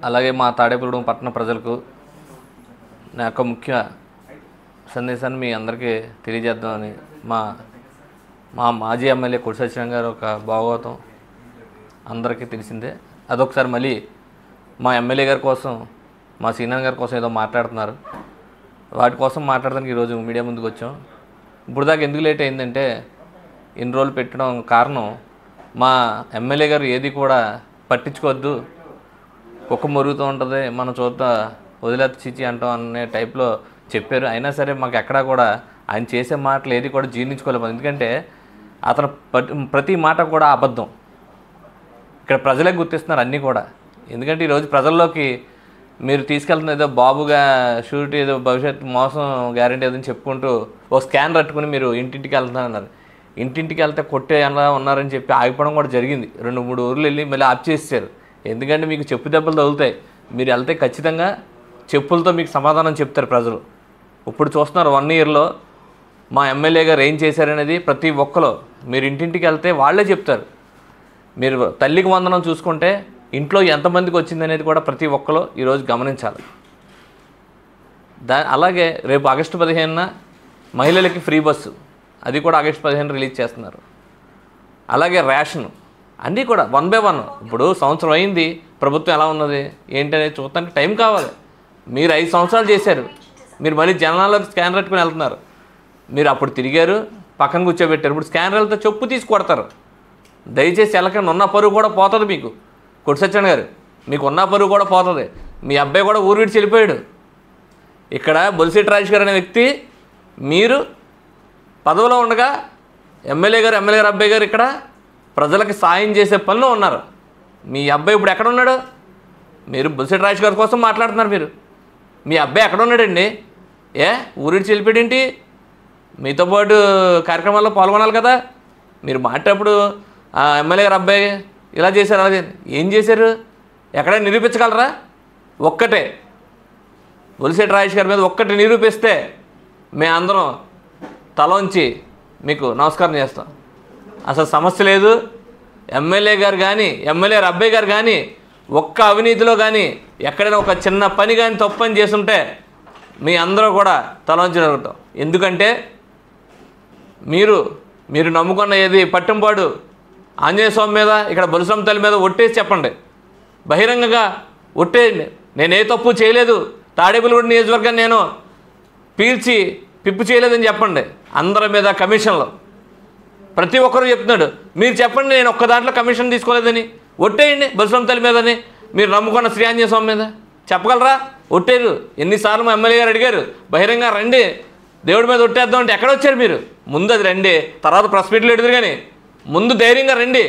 అలాగే మా తాడేపల్లిగూడెం పట్టణ ప్రజలకు నా యొక్క ముఖ్య సందేశాన్ని మీ అందరికీ తెలియజేద్దామని మా మాజీ ఎమ్మెల్యే కొడి సత్యనారాయణ గారు ఒక భాగవతం అందరికీ తెలిసిందే. అదొకసారి మళ్ళీ మా ఎమ్మెల్యే గారి కోసం, మా సీనియర్ గారి కోసం ఏదో మాట్లాడుతున్నారు. వాటి కోసం మాట్లాడడానికి ఈరోజు మీడియా ముందుకు వచ్చాం. ఇప్పుడు దాకా ఎందుకు లేట్ అయిందంటే, ఇన్ని రోజులు పెట్టడం కారణం మా ఎమ్మెల్యే గారు ఏది కూడా పట్టించుకోవద్దు, కుక్క మొరుగుతూ ఉంటుంది, మన చోట వదిలేత చిచి అంటాం అనే టైప్లో చెప్పారు. అయినా సరే మాకు ఎక్కడా కూడా ఆయన చేసే మాటలు ఏది కూడా జీర్ణించుకోలేము. ఎందుకంటే అతను ప్రతి మాట కూడా అబద్ధం. ఇక్కడ ప్రజలే గుర్తిస్తున్నారు అన్నీ కూడా. ఎందుకంటే ఈరోజు ప్రజల్లోకి మీరు తీసుకెళ్తున్న ఏదో బాబుగా షూరిటీ ఏదో భవిష్యత్తు మోసం గ్యారెంటీ ఏదో చెప్పుకుంటూ ఒక స్కాన్ పట్టుకుని మీరు ఇంటింటికి వెళ్తున్నారన్నారు. ఇంటింటికి వెళ్తే కొట్టే ఎలా ఉన్నారని చెప్పి ఆగిపోవడం కూడా జరిగింది. 2-3 ఊర్లు వెళ్ళి మళ్ళీ ఆప్ చేసేసారు. ఎందుకంటే మీకు చెప్పు దెబ్బలు తగులుతాయి. మీరు వెళ్తే ఖచ్చితంగా చెప్పులతో మీకు సమాధానం చెప్తారు ప్రజలు. ఇప్పుడు చూస్తున్నారు 1 ఇయర్లో మా ఎమ్మెల్యే గారు ఏం చేశారనేది ప్రతి ఒక్కరు మీరు ఇంటింటికి వెళ్తే వాళ్ళే చెప్తారు. మీరు తల్లికి వందనం చూసుకుంటే ఇంట్లో ఎంతమందికి వచ్చిందనేది కూడా ప్రతి ఒక్కరు ఈరోజు గమనించాలి. అలాగే రేపు ఆగస్టు 15న మహిళలకి ఫ్రీ బస్సు, అది కూడా ఆగస్టు 15 రిలీజ్ చేస్తున్నారు. అలాగే రేషన్ అన్నీ కూడా 1 by 1. ఇప్పుడు సంవత్సరం అయింది, ప్రభుత్వం ఎలా ఉన్నది ఏంటనేది చూడటానికి టైం కావాలి. మీరు 5 సంవత్సరాలు చేశారు, మీరు మళ్ళీ జనాల్లోకి స్కానర్ పెట్టుకుని వెళ్తున్నారు. మీరు అప్పుడు తిరిగారు, పక్కన కూర్చోబెట్టారు. ఇప్పుడు స్కానర్లతో చెప్పు తీసి కొడతారు. దయచేసి వెళ్ళకండి, ఉన్న పరువు కూడా పోతుంది మీకు. కొడి సత్యనారాయణ గారు, మీకు ఉన్న పరువు కూడా పోతుంది. మీ అబ్బాయి కూడా ఊరు విడిచి వెళ్ళిపోయాడు. ఇక్కడ బొలిశెట్టి రాజేష్ గారు అనే వ్యక్తి, మీరు పదవిలో ఉండగా ఎమ్మెల్యే గారు అబ్బాయి గారు ఇక్కడ ప్రజలకు సాయం చేసే పనిలో ఉన్నారు. మీ అబ్బాయి ఇప్పుడు ఎక్కడ ఉన్నాడు? మీరు బొలిశెట్టి రాజేష్ గారి కోసం మాట్లాడుతున్నారు. మీరు మీ అబ్బాయి ఎక్కడ ఉన్నాడండి? ఊరు విడిచి వెళ్ళిపోయాడేంటి? మీతో పాటు కార్యక్రమాల్లో పాల్గొనాలి కదా. మీరు మాట్లాడేటప్పుడు ఎమ్మెల్యే గారు అబ్బాయి ఇలా చేశారు, అలా ఏం చేశారు ఎక్కడైనా నిరూపించగలరా? ఒక్కటే బొలిశెట్టి రాజేష్ గారి మీద ఒక్కటి నిరూపిస్తే మేము అందరం తలోంచి మీకు నమస్కారం చేస్తాం. అసలు సమస్య లేదు. ఎమ్మెల్యే గారు కానీ ఎమ్మెల్యే అబ్బాయి గారు కానీ ఒక్క అవినీతిలో కానీ ఎక్కడైనా ఒక చిన్న పని కానీ తప్పని చేస్తుంటే మీ అందరూ కూడా తలోంచి జరుగుతాం. ఎందుకంటే మీరు నమ్ముకున్న ఏది పట్టంపాడు ఆంజనేయ స్వామి మీద, ఇక్కడ బొలిసమ్మ తల్లి మీద ఒట్టేసి చెప్పండి. బహిరంగంగా ఒట్టేయండి. నేను ఏ తప్పు చేయలేదు, తాడేపల్లిగూడెం నియోజకవర్గాన్ని నేను పీల్చి పిప్పు చేయలేదని చెప్పండి. అందరి మీద కమిషన్లు ప్రతి ఒక్కరూ చెప్తున్నాడు. మీరు చెప్పండి, నేను ఒక్క దాంట్లో కమిషన్ తీసుకోలేదని. ఒట్టేయండి బొలిసమ్మ తల్లి మీదని. మీరు నమ్ముకున్న శ్రీ ఆంజనేయ స్వామి మీద చెప్పగలరా? ఒట్టేరు. ఎన్నిసార్లు మా ఎమ్మెల్యే గారు అడిగారు, బహిరంగ రండి దేవుడి మీద ఒట్టేద్దాం అంటే ఎక్కడ వచ్చారు మీరు? ముందు అది రండి, తర్వాత ప్రెస్ మీట్లు ఎడుదురు. కానీ ముందు ధైర్యంగా రండి.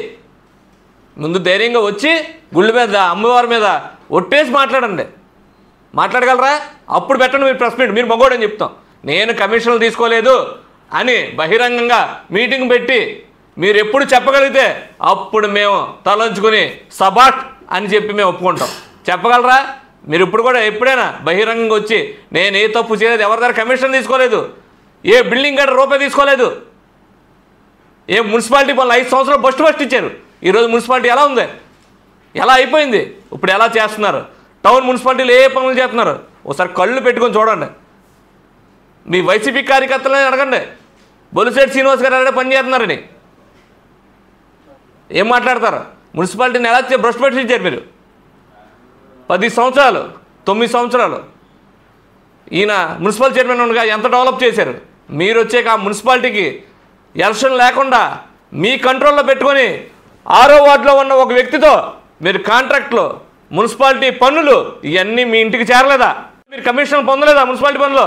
ముందు ధైర్యంగా వచ్చి గుళ్ళ మీద అమ్మవారి మీద ఒట్టేసి మాట్లాడండి. మాట్లాడగలరా? అప్పుడు పెట్టండి మీరు ప్రెస్ మీట్. మీరు మగోడని చెప్తాం. నేను కమిషన్లు తీసుకోలేదు అని బహిరంగంగా మీటింగ్ పెట్టి మీరు ఎప్పుడు చెప్పగలిగితే అప్పుడు మేము తలంచుకొని సబాట్ అని చెప్పి మేము ఒప్పుకుంటాం. చెప్పగలరా? మీరు ఇప్పుడు కూడా ఎప్పుడైనా బహిరంగంగా వచ్చి నేను ఏ తప్పు చేయలేదు, ఎవరి దగ్గర కమిషన్ తీసుకోలేదు, ఏ బిల్డింగ్ గట్రా రూపాయి తీసుకోలేదు, ఏ మున్సిపాలిటీ పనులు 5 సంవత్సరాలు బస్ట్ ఇచ్చారు. ఈరోజు మున్సిపాలిటీ ఎలా ఉంది, ఎలా అయిపోయింది, ఇప్పుడు ఎలా చేస్తున్నారు? టౌన్ మున్సిపాలిటీలు ఏ పనులు చేస్తున్నారు ఒకసారి కళ్ళు పెట్టుకొని చూడండి. మీ వైసీపీ కార్యకర్తలని అడగండి, బొలిశెట్టి శ్రీనివాస్ గారు అలాగే పనిచేస్తున్నారని ఏం మాట్లాడతారు? మున్సిపాలిటీని ఎలా భ్రష్టు పట్టించారు మీరు? 10 సంవత్సరాలు 9 సంవత్సరాలు ఈయన మున్సిపల్ చైర్మన్ ఉండగా ఎంత డెవలప్ చేశారు. మీరు వచ్చాక ఆ మున్సిపాలిటీకి ఎలక్షన్ లేకుండా మీ కంట్రోల్లో పెట్టుకొని 6వ వార్డులో ఉన్న ఒక వ్యక్తితో మీరు కాంట్రాక్ట్లో మున్సిపాలిటీ పన్నులు ఇవన్నీ మీ ఇంటికి చేరలేదా? మీరు కమిషన్ పొందలేదా? మున్సిపాలిటీ పనులు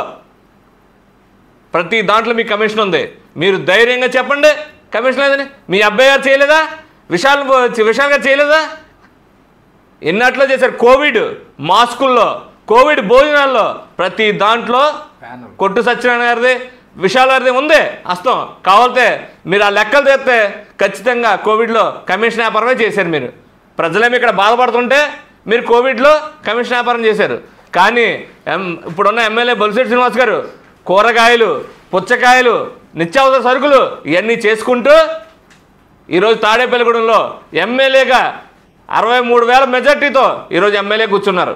ప్రతి దాంట్లో మీకు కమిషన్ ఉంది. మీరు ధైర్యంగా చెప్పండి కమిషన్ లేదని. మీ అబ్బాయి గారు చేయలేదా? విశాల్ గారు చేయలేదా? ఎన్నట్లో చేశారు? కోవిడ్ మాస్కుల్లో, కోవిడ్ భోజనాల్లో, ప్రతి దాంట్లో కొట్టు సత్యనారాయణ గారిది, విశాల్ గారిది ఉంది హస్తం. కావాలితే మీరు ఆ లెక్కలు తెస్తే ఖచ్చితంగా కోవిడ్లో కమిషన్ వ్యాపారమే చేశారు. మీరు ప్రజలేమి ఇక్కడ బాధపడుతుంటే మీరు కోవిడ్లో కమిషన్ వ్యాపారం చేశారు. కానీ ఇప్పుడున్న ఎమ్మెల్యే బొలిశెట్టి శ్రీనివాస్ గారు కూరగాయలు, పుచ్చకాయలు, నిత్యావసర సరుకులు ఇవన్నీ చేసుకుంటూ ఈరోజు తాడేపల్లిగూడెంలో ఎమ్మెల్యేగా 63,000 మెజార్టీతో ఈరోజు ఎమ్మెల్యే కూర్చున్నారు.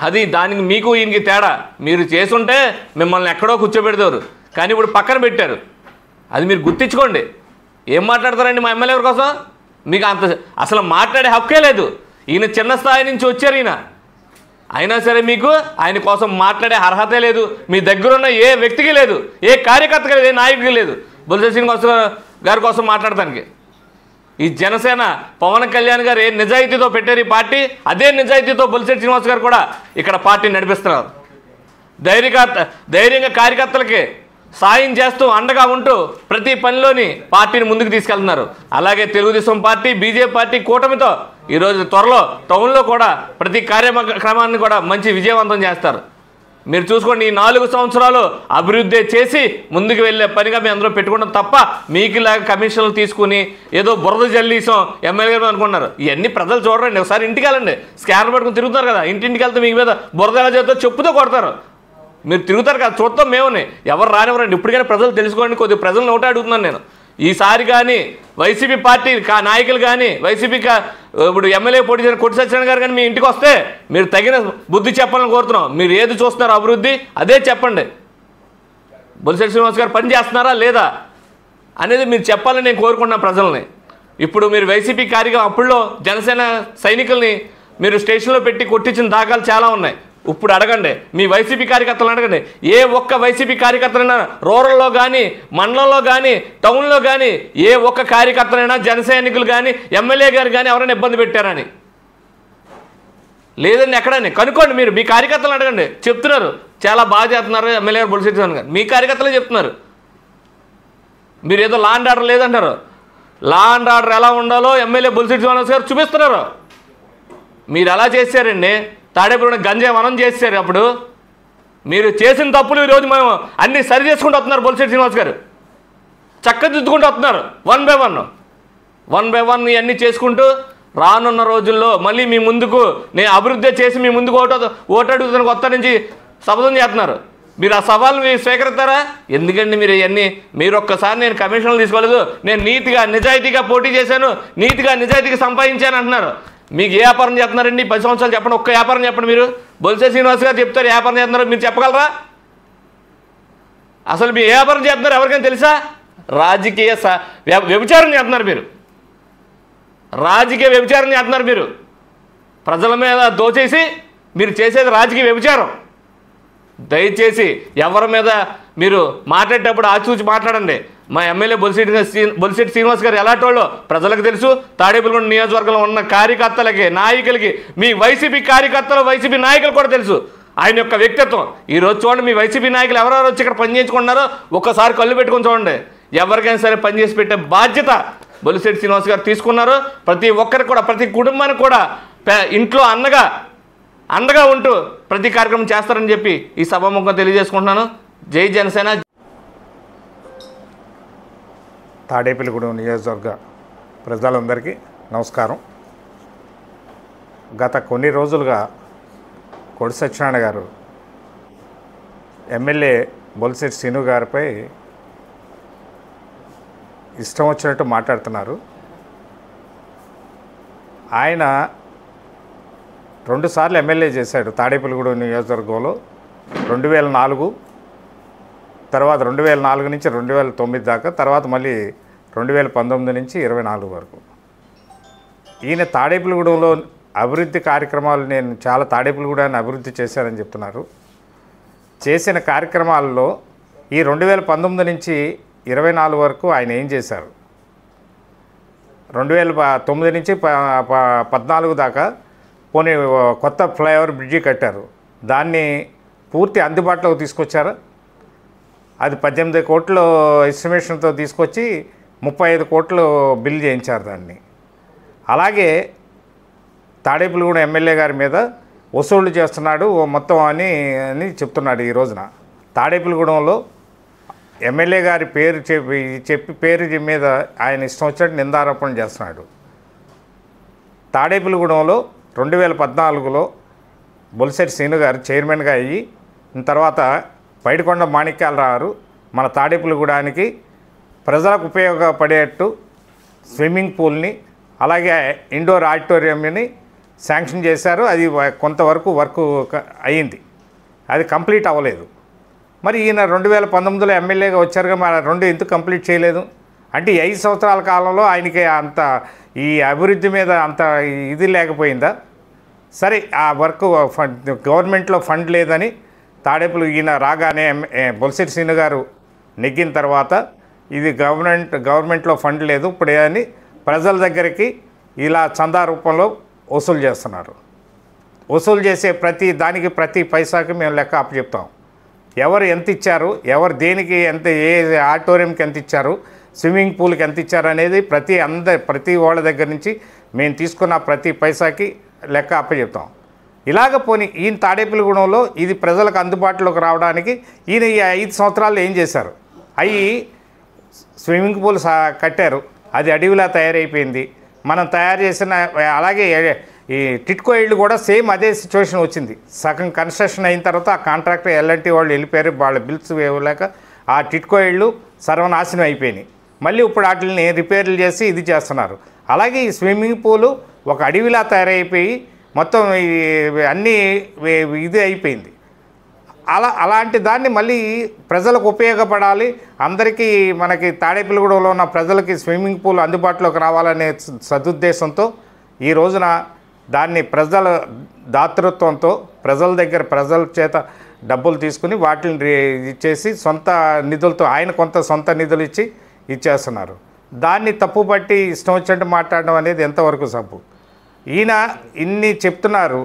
అది దానికి మీకు ఈయనకి తేడా. మీరు చేసుంటే మిమ్మల్ని ఎక్కడో కూర్చోబెడతారు, కానీ ఇప్పుడు పక్కన పెట్టారు. అది మీరు గుర్తించుకోండి. ఏం మాట్లాడతారండి మా ఎమ్మెల్యే కోసం? మీకు అంత అసలు మాట్లాడే హక్కే లేదు. ఈయన చిన్న స్థాయి నుంచి వచ్చారు ఈయన, అయినా సరే మీకు ఆయన కోసం మాట్లాడే అర్హతే లేదు. మీ దగ్గరున్న ఏ వ్యక్తికి లేదు, ఏ కార్యకర్తకి లేదు, ఏ నాయకుడికి లేదు బొత్స శ్రీనివాస్ గారి కోసం మాట్లాడటానికి. ఈ జనసేన పవన్ కళ్యాణ్ గారు ఏ నిజాయితీతో పెట్టారు ఈ పార్టీ, అదే నిజాయితీతో బొత్స శ్రీనివాస్ గారు కూడా ఇక్కడ పార్టీని నడిపిస్తున్నారు. ధైర్యంగా కార్యకర్తలకి సాయం చేస్తూ అండగా ఉంటూ ప్రతి పనిలోని పార్టీని ముందుకు తీసుకెళ్తున్నారు. అలాగే తెలుగుదేశం పార్టీ, బీజేపీ పార్టీ కూటమితో ఈరోజు త్వరలో టౌన్లో కూడా ప్రతి కార్యక్రమాన్ని కూడా మంచి విజయవంతం చేస్తారు. మీరు చూసుకోండి, ఈ 4 సంవత్సరాలు అభివృద్ధి చేసి ముందుకు వెళ్ళే పనిగా మేము అందరూ పెట్టుకుంటాం తప్ప మీకులాగా కమిషన్లు తీసుకుని ఏదో బురద జల్లీసం ఎమ్మెల్యే గారు అనుకున్నారు. ఇవన్నీ ప్రజలు చూడండి. ఒకసారి ఇంటికి వెళ్ళండి, స్కానర్ పట్టుకుని తిరుగుతారు కదా, ఇంటింటికి వెళ్తే మీకు మీద బురద ఎలా చేస్తారో చెప్పుతో కొడతారు. మీరు తిరుగుతారు కదా, చూస్తాం మేముని. ఎవరు రానివ్వరండి. ఇప్పటికైనా ప్రజలు తెలుసుకోండి. కొద్దిగా ప్రజలను ఒకటే అడుగుతున్నాను నేను. ఈసారి కానీ వైసీపీ పార్టీ నాయకులు కానీ వైసీపీ ఇప్పుడు ఎమ్మెల్యే పోటీ చేసిన కొట్టి సత్యనారాయణ గారు కానీ మీ ఇంటికి వస్తే మీరు తగిన బుద్ధి చెప్పాలని కోరుతున్నాం. మీరు ఏది చూస్తున్నారో అభివృద్ధి అదే చెప్పండి. బొత్స శ్రీనివాస్ గారు పని చేస్తున్నారా లేదా అనేది మీరు చెప్పాలని నేను కోరుకుంటున్నాను ప్రజల్ని. ఇప్పుడు మీరు వైసీపీ కార్యక్రమం అప్పుడులో జనసేన సైనికుల్ని మీరు స్టేషన్లో పెట్టి కొట్టించిన దాఖలు చాలా ఉన్నాయి. ఇప్పుడు అడగండి, మీ వైసీపీ కార్యకర్తలు అడగండి. ఏ ఒక్క వైసీపీ కార్యకర్తలైనా రూరల్లో కానీ, మండలంలో కానీ, టౌన్లో కానీ ఏ ఒక్క కార్యకర్తలైనా జన సైనికులు కానీ, ఎమ్మెల్యే గారు కానీ ఎవరైనా ఇబ్బంది పెట్టారని లేదండి. ఎక్కడని కనుక్కోండి. మీరు మీ కార్యకర్తలు అడగండి, చెప్తున్నారు చాలా బాగా చేస్తున్నారు ఎమ్మెల్యే గారు బొత్స సత్యనారాయణ గారు. మీ కార్యకర్తలే చెప్తున్నారు. మీరు ఏదో లా అండ్ ఆర్డర్ లేదంటారు. లా అండ్ ఆర్డర్ ఎలా ఉండాలో ఎమ్మెల్యే బొత్స సత్యనారాయణ గారు చూపిస్తున్నారు. మీరు ఎలా చేశారండి? తాడేపల్లిలో గంజాయి వనం చేశారు. అప్పుడు మీరు చేసిన తప్పులు ఈరోజు మేము అన్నీ సరి చేసుకుంటూ వస్తున్నారు. బొత్స శ్రీనివాస్ గారు చక్కదిద్దుకుంటూ వస్తున్నారు. వన్ బై వన్ ఇవన్నీ చేసుకుంటూ రానున్న రోజుల్లో మళ్ళీ మీ ముందుకు నేను అభివృద్ధి చేసి మీ ముందుకు ఓటు అడుగుతున్న కొత్త నుంచి శపథం చేస్తున్నారు. మీరు ఆ సవాల్ని మీరు స్వీకరిస్తారా? ఎందుకండి మీరు ఇవన్నీ? మీరు ఒక్కసారి నేను కమిషన్లు తీసుకోలేదు, నేను నీతిగా నిజాయితీగా పోటీ చేశాను, నీతిగా నిజాయితీగా సంపాదించాను అంటున్నారు. మీకు ఏ వ్యాపారం చేస్తున్నారండి? 10 సంవత్సరాలు చెప్పండి, ఒక్క వ్యాపారం చెప్పండి. మీరు బొత్స శ్రీనివాస్ గారు చెప్తారు వ్యాపారం చేస్తున్నారు, మీరు చెప్పగలరా? అసలు మీరు ఏ వ్యాపారం చేస్తున్నారు ఎవరికైనా తెలుసా? రాజకీయ వ్యభిచారం చేస్తున్నారు మీరు. రాజకీయ వ్యభిచారం చేస్తున్నారు మీరు. ప్రజల మీద దోచేసి మీరు చేసేది రాజకీయ వ్యభిచారం. దయచేసి ఎవరి మీద మీరు మాట్లాడేటప్పుడు ఆచితూచి మాట్లాడండి. మా ఎమ్మెల్యే బొలిశెట్టి శ్రీనివాస్ గారు ఎలాంటోళ్ళో ప్రజలకు తెలుసు. తాడేపల్లిగూడెం నియోజకవర్గంలో ఉన్న కార్యకర్తలకి, నాయకులకి, మీ వైసీపీ కార్యకర్తలు, వైసీపీ నాయకులు కూడా తెలుసు ఆయన యొక్క వ్యక్తిత్వం. ఈరోజు చూడండి, మీ వైసీపీ నాయకులు ఎవరెవరు వచ్చి ఇక్కడ పనిచేయించుకుంటున్నారో ఒక్కసారి కళ్ళు పెట్టుకొని చూడండి. ఎవరికైనా సరే పనిచేసి పెట్టే బాధ్యత బొలిశెట్టి శ్రీనివాస్ గారు తీసుకున్నారు. ప్రతి ఒక్కరికి కూడా, ప్రతి కుటుంబానికి కూడా ఇంట్లో అండగా ఉంటూ ప్రతి కార్యక్రమం చేస్తారని చెప్పి ఈ సభాముఖంగా తెలియజేసుకుంటున్నాను. జై జనసేన. తాడేపల్లిగూడెం నియోజకవర్గ ప్రజలందరికీ నమస్కారం. గత కొన్ని రోజులుగా కొట్టి సత్యనారాయణ గారు ఎమ్మెల్యే బొలిశెట్టి శ్రీను గారిపై ఇష్టం వచ్చినట్టు మాట్లాడుతున్నారు. ఆయన 2 సార్లు ఎమ్మెల్యే చేశాడు తాడేపల్లిగూడెం నియోజకవర్గంలో. 2004, తర్వాత 2004 నుంచి 2009 దాకా, తర్వాత మళ్ళీ 2019 నుంచి 24 వరకు. ఈయన తాడేపల్లిగూడెంలో అభివృద్ధి కార్యక్రమాలు నేను చాలా తాడేపల్లిగూడెన్ని అభివృద్ధి చేశానని చెప్తున్నారు. చేసిన కార్యక్రమాల్లో ఈ 2019 నుంచి 24 వరకు ఆయన ఏం చేశారు? 2009 నుంచి 14 దాకా పోనీ కొత్త ఫ్లైఓవర్ బ్రిడ్జి కట్టారు. దాన్ని పూర్తి అందుబాటులోకి తీసుకొచ్చారు. అది 18 కోట్ల ఎస్టిమేషన్తో తీసుకొచ్చి 35 కోట్లు బిల్ చేయించారు దాన్ని. అలాగే తాడేపల్లిగూడెం ఎమ్మెల్యే గారి మీద వసూళ్లు చేస్తున్నాడు మొత్తం అని చెప్తున్నాడు. ఈ రోజున తాడేపల్లిగూడెంలో ఎమ్మెల్యే గారి పేరు చెప్పి పేరు మీద ఆయన ఇష్టం వచ్చినట్టు నిందారోపణ చేస్తున్నాడు. తాడేపల్లిగూడెంలో 2014లో బొలిశెట్టి శ్రీను గారు చైర్మన్గా అయ్యి తర్వాత పైడికొండ మాణిక్యాలరావు మన తాడేపల్లిగూడానికి ప్రజలకు ఉపయోగపడేట్టు స్విమ్మింగ్ పూల్ని అలాగే ఇండోర్ ఆడిటోరియంని శాంక్షన్ చేశారు. అది కొంతవరకు వర్క్ అయ్యింది, అది కంప్లీట్ అవ్వలేదు. మరి ఈయన 2019లో ఎమ్మెల్యేగా వచ్చారుగా, మరి రెండు ఎందుకు కంప్లీట్ చేయలేదు? అంటే 5 సంవత్సరాల కాలంలో ఆయనకి అంత ఈ అభివృద్ధి మీద అంత ఇది లేకపోయిందా? సరే, ఆ వర్క్ గవర్నమెంట్లో ఫండ్ లేదని తాడేపులు ఈయన రాగానే బొలిశెట్టి శ్రీను గారు నెగ్గిన తర్వాత ఇది గవర్నమెంట్లో ఫండ్ లేదు ఇప్పుడు అని ప్రజల దగ్గరికి ఇలా చందా రూపంలో వసూలు చేస్తున్నారు. వసూలు చేసే ప్రతి పైసాకి మేము లెక్క అప్పచెప్తాం. ఎవరు ఎంత ఇచ్చారు, ఎవరు దేనికి ఎంత, ఏ ఆడిటోరియంకి ఎంత ఇచ్చారు, స్విమ్మింగ్ పూల్కి ఎంత ఇచ్చారు అనేది ప్రతి వాళ్ళ దగ్గర నుంచి మేము తీసుకున్న ప్రతి పైసాకి లెక్క అప్పచెప్తాం. ఇలాగ పోనీ ఈయన తాడేపల్లిగూడెంలో ఇది ప్రజలకు అందుబాటులోకి రావడానికి ఈయన ఈ 5 సంవత్సరాలు ఏం చేశారు? స్విమ్మింగ్ పూల్ కట్టారు, అది అడవిలా తయారైపోయింది. మనం తయారు చేసిన అలాగే ఈ టిట్కో ఇళ్ళు కూడా సేమ్ అదే సిచ్యువేషన్ వచ్చింది. సగం కన్స్ట్రక్షన్ అయిన తర్వాత ఆ కాంట్రాక్టర్ ఎల్ఎన్టీ వాళ్ళు వెళ్ళిపోయారు, వాళ్ళ బిల్స్ ఇవ్వలేక ఆ టిట్కో ఇళ్ళు సర్వనాశనం అయిపోయినాయి. మళ్ళీ ఇప్పుడు వాటిని రిపేర్లు చేసి ఇది చేస్తున్నారు. అలాగే ఈ స్విమ్మింగ్ పూలు ఒక అడవిలా తయారైపోయి మొత్తం అన్నీ ఇది అయిపోయింది. అలాంటి దాన్ని మళ్ళీ ప్రజలకు ఉపయోగపడాలి, అందరికీ మనకి తాడేపల్లిగూడెంలో ఉన్న ప్రజలకి స్విమ్మింగ్ పూల్ అందుబాటులోకి రావాలనే సదుద్దేశంతో ఈ రోజున దాన్ని ప్రజల దాతృత్వంతో ప్రజల చేత డబ్బులు తీసుకుని వాటిని ఇచ్చేసి సొంత నిధులతో ఆయన కొంత సొంత నిధులు ఇచ్చి ఇచ్చేస్తున్నారు. దాన్ని తప్పుపట్టి ఇష్టం వచ్చినట్టు మాట్లాడడం అనేది ఎంతవరకు సబ్బు? ఈయన ఇన్ని చెప్తున్నారు,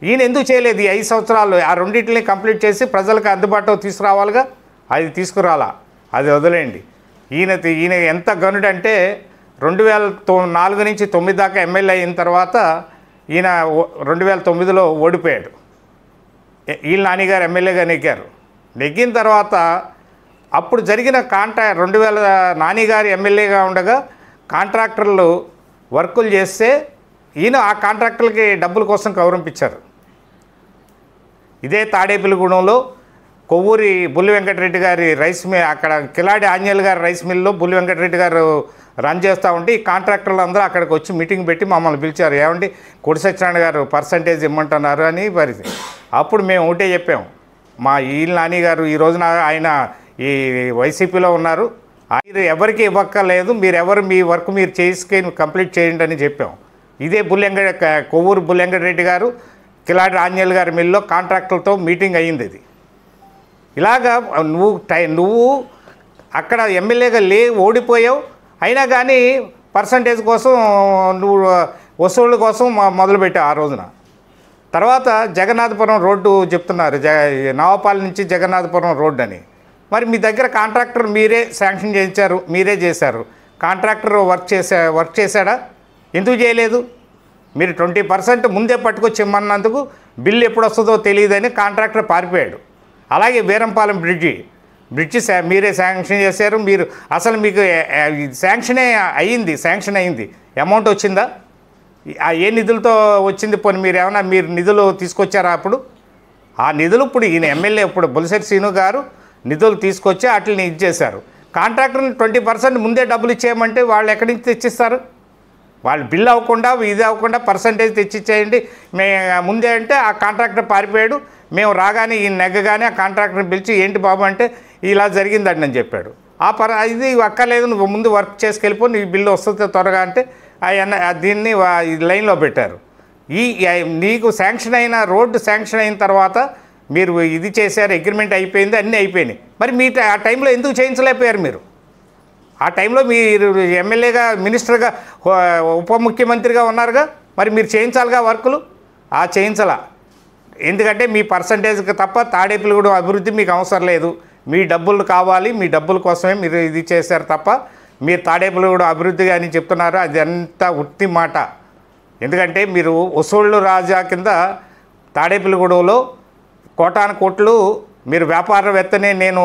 ఈయన ఎందుకు చేయలేదు? ఈ 5 సంవత్సరాలు ఆ రెండింటిని కంప్లీట్ చేసి ప్రజలకు అందుబాటులో తీసుకురావాలిగా, అది తీసుకురాలా, అది వదిలేయండి. ఈయన ఎంత గనుడంటే 2004 నుంచి 2009 దాకా ఎమ్మెల్యే అయిన తర్వాత ఈయన 2009లో ఓడిపోయాడు. ఈళ్ళ నానిగారు ఎమ్మెల్యేగా నెగ్గిన తర్వాత అప్పుడు జరిగిన 2000 నానిగారు ఎమ్మెల్యేగా ఉండగా కాంట్రాక్టర్లు వర్కులు చేస్తే ఈయన ఆ కాంట్రాక్టర్లకి డబ్బుల కోసం కౌరింపించారు. ఇదే తాడేపల్లిగూడెంలో కొవ్వూరి బుల్లి వెంకటరెడ్డి గారి రైస్ మిల్, అక్కడ కిలాడి ఆంజనేయులు గారి రైస్ మిల్లో బుల్లి వెంకటరెడ్డి గారు రన్ చేస్తూ ఉంటే ఈ కాంట్రాక్టర్లు అందరూ అక్కడికి వచ్చి మీటింగ్ పెట్టి మమ్మల్ని పిలిచారు. ఏమండి కొడి సత్యనారాయణ గారు పర్సంటేజ్ ఇమ్మంటున్నారు అని పరిస్థితి. అప్పుడు మేము ఒకటే చెప్పాము, మా ఈళ్ళ నాని గారు ఈ రోజున ఆయన ఈ వైసీపీలో ఉన్నారు, మీరు ఎవరికి ఇవ్వక్కర్లేదు, మీరెవరు మీ వర్క్ మీరు చేసుకొని కంప్లీట్ చేయండి అని చెప్పాం. ఇదే కొవ్వూరు బుల్లి వెంకటరెడ్డి గారు కిలాడి ఆంజనేయులు గారి మిల్లో కాంట్రాక్టర్లతో మీటింగ్ అయ్యింది. ఇది ఇలాగా నువ్వు అక్కడ ఎమ్మెల్యేగా ఓడిపోయావు, అయినా కానీ పర్సంటేజ్ కోసం నువ్వు వసూళ్ళ కోసం మొదలుపెట్టావు ఆ రోజున. తర్వాత జగన్నాథపురం రోడ్డు చెప్తున్నారు, నవాపాలి నుంచి జగన్నాథపురం రోడ్డు అని. మరి మీ దగ్గర కాంట్రాక్టర్ మీరే శాంక్షన్ చేయించారు, మీరే చేశారు. కాంట్రాక్టర్ వర్క్ చేశాడా? ఎందుకు చేయలేదు? మీరు 20% ముందే పట్టుకొచ్చి ఇమ్మన్నందుకు బిల్లు ఎప్పుడు వస్తుందో తెలియదని కాంట్రాక్టర్ పారిపోయాడు. అలాగే వీరంపాలెం బ్రిడ్జి మీరే శాంక్షన్ చేశారు. మీరు అసలు మీకు శాంక్షన్ అయింది, అమౌంట్ వచ్చిందా? ఏ నిధులతో వచ్చింది? పోనీ మీరు నిధులు తీసుకొచ్చారా? అప్పుడు ఆ నిధులు ఇప్పుడు ఈయన ఎమ్మెల్యే ఇప్పుడు బొలిశెట్టి శ్రీను గారు నిధులు తీసుకొచ్చి వాటిని ఇచ్చేశారు. కాంట్రాక్టర్ని 20% ముందే డబ్బులు ఇచ్చేయమంటే వాళ్ళు ఎక్కడి నుంచి తెచ్చిస్తారు? వాళ్ళు బిల్ అవ్వకుండా ఇది అవ్వకుండా పర్సంటేజ్ తెచ్చిచ్చేయండి ముందే అంటే ఆ కాంట్రాక్టర్ పారిపోయాడు. మేము రాగానే ఈ నెగ్గగానే ఆ కాంట్రాక్టర్ని పిలిచి ఏంటి బాబు అంటే ఇలా జరిగిందండి అని చెప్పాడు. ఇది అక్కర్లేదు, నువ్వు ముందు వర్క్ చేసుకెళ్ళిపో, నీ బిల్లు వస్తుంది త్వరగా అంటే దీన్ని లైన్లో పెట్టారు. నీకు శాంక్షన్ అయిన రోడ్డు శాంక్షన్ అయిన తర్వాత మీరు ఇది చేశారు, అగ్రిమెంట్ అయిపోయింది, అన్నీ అయిపోయినాయి. మరి మీ ఆ టైంలో ఎందుకు చేయించలేకపోయారు? మీరు ఆ టైంలో మీరు ఎమ్మెల్యేగా, మినిస్టర్గా, ఉప ముఖ్యమంత్రిగా ఉన్నారుగా, మరి మీరు చేయించాలిగా వర్కులు. చేయించాలా? ఎందుకంటే మీ పర్సంటేజ్కి తప్ప తాడేపల్లిగూడెం అభివృద్ధి మీకు అవసరం లేదు. మీ డబ్బులు కావాలి, మీ డబ్బుల కోసమే మీరు ఇది చేశారు తప్ప మీరు తాడేపల్లిగూడెం అభివృద్ధిగా అని చెప్తున్నారు. అది అంతా ఉత్తి మాట. ఎందుకంటే మీరు వసూళ్ళు రాజా కింద తాడేపల్లిగూడెంలో కోటాను కోట్లు మీరు వ్యాపారవేత్తనే, నేను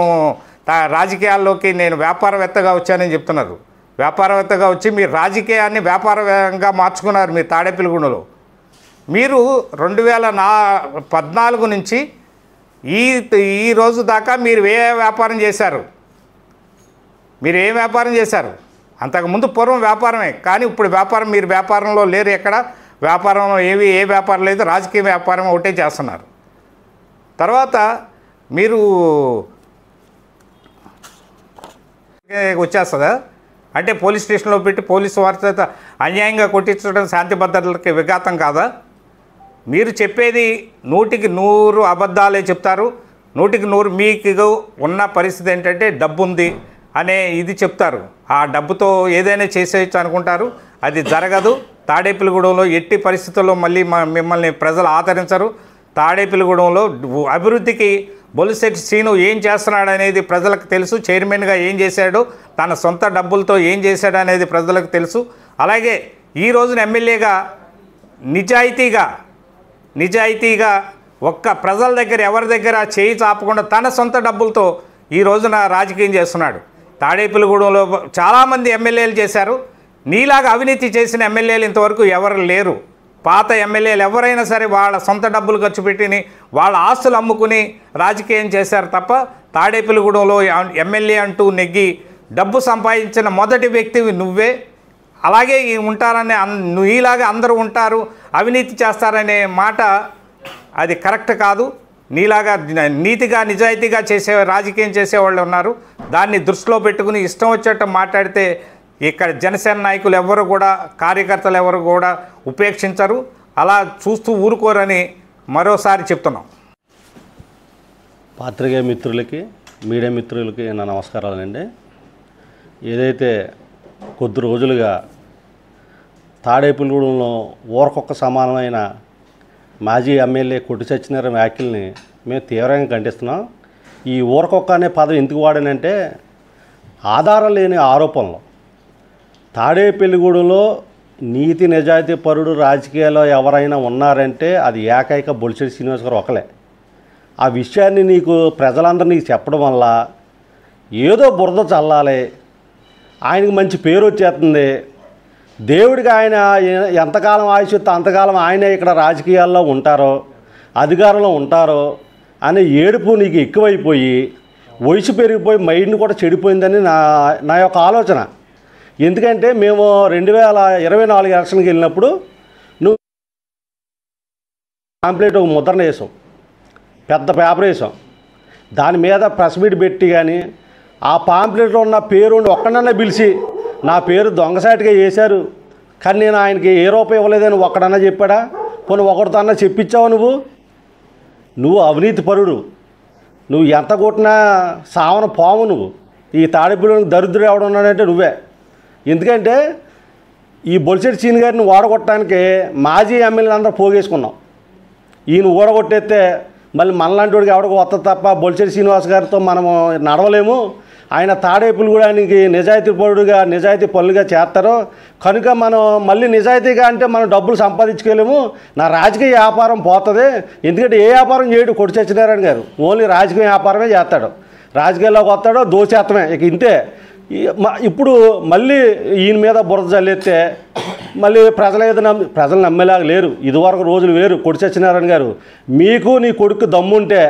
రాజకీయాల్లోకి నేను వ్యాపారవేత్తగా వచ్చానని చెప్తున్నారు. వ్యాపారవేత్తగా వచ్చి మీరు రాజకీయాన్ని వ్యాపారంగా మార్చుకున్నారు. మీరు తాడేపల్లిగూడెంలో మీరు 2014 నుంచి ఈ రోజు దాకా మీరు ఏ వ్యాపారం చేశారు? మీరు ఏం వ్యాపారం చేశారు? అంతకుముందు పూర్వం వ్యాపారమే, కానీ ఇప్పుడు వ్యాపారం మీరు వ్యాపారంలో లేరు. ఎక్కడ వ్యాపారంలో ఏ వ్యాపారం లేదు, రాజకీయ వ్యాపారం ఒకటే చేస్తున్నారు. తర్వాత మీరు వచ్చేస్తుందా అంటే పోలీస్ స్టేషన్లో పెట్టి పోలీసు వారి చేత అన్యాయంగా కొట్టించడం శాంతి భద్రతలకి విఘాతం కాదా? మీరు చెప్పేది 100కి 100 అబద్ధాలే చెప్తారు. 100కి 100 మీకు ఉన్న పరిస్థితి ఏంటంటే డబ్బు ఉంది అనే ఇది చెప్తారు. ఆ డబ్బుతో ఏదైనా చేసేయచ్చు అనుకుంటారు. అది జరగదు. తాడేపల్లిగూడెంలో ఎట్టి పరిస్థితుల్లో మళ్ళీ మిమ్మల్ని ప్రజలు ఆదరించరు. తాడేపల్లిగూడెంలో అభివృద్ధికి బొలిశెట్టి శ్రీను ఏం చేస్తున్నాడు అనేది ప్రజలకు తెలుసు. చైర్మన్గా ఏం చేశాడు, తన సొంత డబ్బులతో ఏం చేశాడు అనేది ప్రజలకు తెలుసు. అలాగే ఈ రోజున ఎమ్మెల్యేగా నిజాయితీగా ఒక్క ప్రజల దగ్గర ఎవరి దగ్గర చేయి చాపకుండా తన సొంత డబ్బులతో ఈ రోజున రాజకీయం చేస్తున్నాడు. తాడేపల్లిగూడెంలో చాలామంది ఎమ్మెల్యేలు చేశారు. నీలాగా అవినీతి చేసిన ఎమ్మెల్యేలు ఇంతవరకు ఎవరు లేరు. పాత ఎమ్మెల్యేలు ఎవరైనా సరే వాళ్ళ సొంత డబ్బులు ఖర్చు పెట్టి వాళ్ళ ఆస్తులు అమ్ముకుని రాజకీయం చేశారు తప్ప తాడేపల్లిగూడెంలో ఎమ్మెల్యే అంటూ నెగ్గి డబ్బు సంపాదించిన మొదటి వ్యక్తివి నువ్వే. అలాగే ఉంటారని నీలాగా అందరూ ఉంటారు, అవినీతి చేస్తారనే మాట అది కరెక్ట్ కాదు. నీలాగా నీతిగా నిజాయితీగా రాజకీయం చేసేవాళ్ళు ఉన్నారు. దాన్ని దృష్టిలో పెట్టుకుని ఇష్టం వచ్చేట్టు మాట్లాడితే ఇక్కడ జనసేన నాయకులు ఎవరు కూడా, కార్యకర్తలు ఎవరు కూడా ఉపేక్షించరు. అలా చూస్తూ ఊరుకోరని మరోసారి చెప్తున్నాం. పాత్రికేయ మిత్రులకి, మీడియా మిత్రులకి నా నమస్కారాలండి. ఏదైతే కొద్ది రోజులుగా తాడేపల్లిగూడెంలో ఊరకొక్క సమానమైన మాజీ ఎమ్మెల్యే కొట్టి సత్యనారాయణ వ్యాఖ్యల్ని మేము తీవ్రంగా ఖండిస్తున్నాం. ఈ ఊరకొక్క అనే పదం ఎందుకు వాడానంటే ఆధారం లేని ఆరోపణలు. తాడేపల్లిగూడెంలో నీతి నిజాయితీ పరుడు రాజకీయాల్లో ఎవరైనా ఉన్నారంటే అది ఏకైక బొలిశెట్టి శ్రీనివాస్ గారు ఒకలే. ఆ విషయాన్ని నీకు ప్రజలందరూ నీకు చెప్పడం వల్ల ఏదో బురద చల్లాలి, ఆయనకి మంచి పేరు వచ్చేస్తుంది, దేవుడికి ఆయన ఎంతకాలం ఆయుష్తో అంతకాలం ఆయనే ఇక్కడ రాజకీయాల్లో ఉంటారో అధికారంలో ఉంటారో అనే ఏడుపు నీకు ఎక్కువైపోయి వయసు పెరిగిపోయి మైండ్ కూడా చెడిపోయిందని నా యొక్క ఆలోచన. ఎందుకంటే మేము 2024 ఎలక్షన్కి వెళ్ళినప్పుడు నువ్వు పాంప్లెట్ ఒక ముద్రణ వేసాం, పెద్ద పేపర్ వేసాం, దాని మీద ప్రెస్ మీట్ పెట్టి కానీ ఆ పాంప్లెట్లో ఉన్న పేరు ఒక్కడన్నా పిలిచి నా పేరు దొంగసాటిగా వేశారు కానీ నేను ఆయనకి ఏ రూపాయి ఇవ్వలేదని ఒక్కడన్నా చెప్పాడా? పోనీ ఒకరితో అన్నా చెప్పించావు? నువ్వు అవినీతి పరుడు, నువ్వు ఎంత కొట్టినా సావన పాము. నువ్వు ఈ తాడేపల్లిగూడెంకి దరిద్రుడు ఎవడు ఉన్నాడంటే నువ్వే. ఎందుకంటే ఈ బొలిశెట్టి శ్రీను గారిని ఓడగొట్టడానికి మాజీ ఎమ్మెల్యేలు అందరూ పోగేసుకున్నాం. ఈయన ఓడగొట్టేస్తే మళ్ళీ మనలాంటి వాడికి ఎవడికి వస్తుంది తప్ప బొలిశెట్టి శ్రీనివాస్ గారితో మనము నడవలేము. ఆయన తాడేపల్లిగూడెనికి నిజాయితీ పరుడుగా నిజాయితీ పనులుగా చేస్తారు కనుక మనం మళ్ళీ నిజాయితీగా అంటే మనం డబ్బులు సంపాదించుకోలేము, నా రాజకీయ వ్యాపారం పోతుంది. ఎందుకంటే ఏ వ్యాపారం చేయడు కొట్టి సత్యనారాయణ గారు, ఓన్లీ రాజకీయ వ్యాపారమే చేస్తాడు. రాజకీయాల్లోకి వస్తాడో దోచేత్తమే, ఇక ఇంతే. ఇప్పుడు మళ్ళీ ఈయన మీద బురద చల్లేస్తే మళ్ళీ ప్రజలు నమ్మేలాగా లేరు. ఇదివరకు రోజులు వేరు. కొట్టి సత్యనారాయణ గారు, మీకు నీ కొడుకు దమ్ముంటే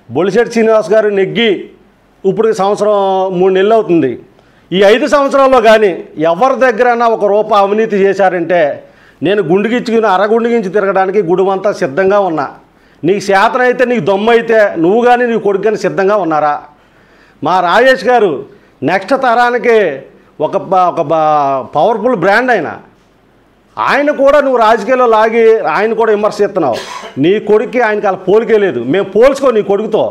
బొలిశెట్టి శ్రీనివాస్ గారు నెగ్గి ఇప్పుడు సంవత్సరం 3 నెలలు అవుతుంది. ఈ 5 సంవత్సరాల్లో కానీ ఎవరి దగ్గరైనా ఒక రూపాయి అవినీతి చేశారంటే నేను గుండుగిచ్చుకుని అరగుండుగించి తిరగడానికి గుడివంతా సిద్ధంగా ఉన్నా. నీకు శాతనైతే నీకు దమ్మైతే నువ్వు కానీ నీ కొడుకు కానీ సిద్ధంగా ఉన్నారా? మా రాజేష్ గారు నెక్స్ట్ తరానికి ఒక పవర్ఫుల్ బ్రాండ్ ఆయన కూడా నువ్వు రాజకీయాల్లో లాగి ఆయన కూడా విమర్శిస్తున్నావు. నీ కొడుక్కి ఆయనకి అలా పోలికే లేదు. మేము పోల్చుకో నీ కొడుకుతో.